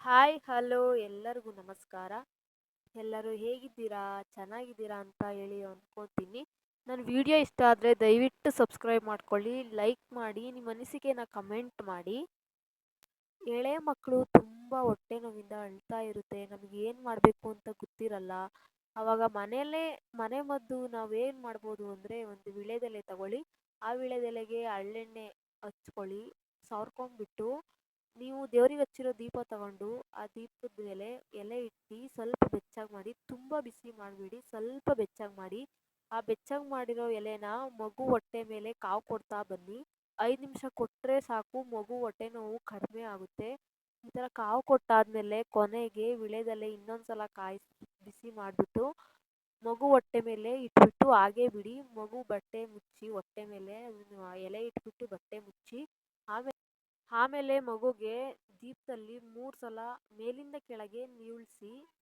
Hi hello ಎಲ್ಲರಿಗೂ ನಮಸ್ಕಾರ. ಎಲ್ಲರೂ ಹೇಗಿದ್ದೀರಾ? ಚೆನ್ನಾಗಿದ್ದೀರಾ ಅಂತ ಹೇಳಿ ಅಂದ್ಕೊತೀನಿ. ನನ್ನ ವಿಡಿಯೋ ಇಷ್ಟ ಆದರೆ ದಯವಿಟ್ಟು ಸಬ್ಸ್ಕ್ರೈಬ್ ಮಾಡ್ಕೊಳ್ಳಿ, ಲೈಕ್ ಮಾಡಿ, ನಿಮ್ಮ ಅನಿಸಿಕೆನ ಕಮೆಂಟ್ ಮಾಡಿ. ಎಳೆ ಮಕ್ಕಳು ತುಂಬ ಹೊಟ್ಟೆ ನೋವಿಂದ ಅಳ್ತಾ ಇರುತ್ತೆ, ನಮಗೆ ಏನು ಮಾಡಬೇಕು ಅಂತ ಗೊತ್ತಿರಲ್ಲ. ಆವಾಗ ಮನೆ ಮದ್ದು ನಾವೇನು ಮಾಡ್ಬೋದು ಅಂದರೆ ಒಂದು ವಿಳೆದೆಲೆ ತಗೊಳ್ಳಿ. ಆ ವಿಳೆದೆಲೆಗೆ ಹರಳೆಣ್ಣೆ ಹಚ್ಕೊಳ್ಳಿ. ಸಾರ್ಕೊಂಡ್ಬಿಟ್ಟು ನೀವು ದೇವ್ರಿಗೆ ಹಚ್ಚಿರೋ ದೀಪ ತಗೊಂಡು ಆ ದೀಪದ ಮೇಲೆ ಎಲೆ ಇಟ್ಟು ಸ್ವಲ್ಪ ಬೆಚ್ಚಗೆ ಮಾಡಿ, ತುಂಬ ಬಿಸಿ ಮಾಡಬೇಡಿ, ಸ್ವಲ್ಪ ಬೆಚ್ಚಗೆ ಮಾಡಿ. ಆ ಬೆಚ್ಚಗೆ ಮಾಡಿರೋ ಎಲೆನ ಮಗು ಹೊಟ್ಟೆ ಮೇಲೆ ಕಾವು ಕೊಡ್ತಾ ಬನ್ನಿ. 5 ನಿಮಿಷ ಕೊಟ್ಟರೆ ಸಾಕು, ಮಗು ಹೊಟ್ಟೆ ನೋವು ಕಡಿಮೆ ಆಗುತ್ತೆ. ಈ ಥರ ಕಾವು ಕೊಟ್ಟಾದ್ಮೇಲೆ ಕೊನೆಗೆ ವಿಳೆದೆಲೆ ಇನ್ನೊಂದ್ಸಲ ಬಿಸಿ ಮಾಡಿಬಿಟ್ಟು ಮಗು ಹೊಟ್ಟೆ ಮೇಲೆ ಇಟ್ಬಿಟ್ಟು ಹಾಗೇ ಬಿಡಿ. ಮಗು ಬಟ್ಟೆ ಮುಚ್ಚಿ ಹೊಟ್ಟೆ ಮೇಲೆ ಎಲೆ ಇಟ್ಬಿಟ್ಟು ಬಟ್ಟೆ ಮುಚ್ಚಿ ಆಮೇಲೆ ಆಮೇಲೆ ಮಗುಗೆ ದೀಪದಲ್ಲಿ 3 ಸಲ ಮೇಲಿಂದ ಕೆಳಗೆ ನೀವುಳಿಸಿ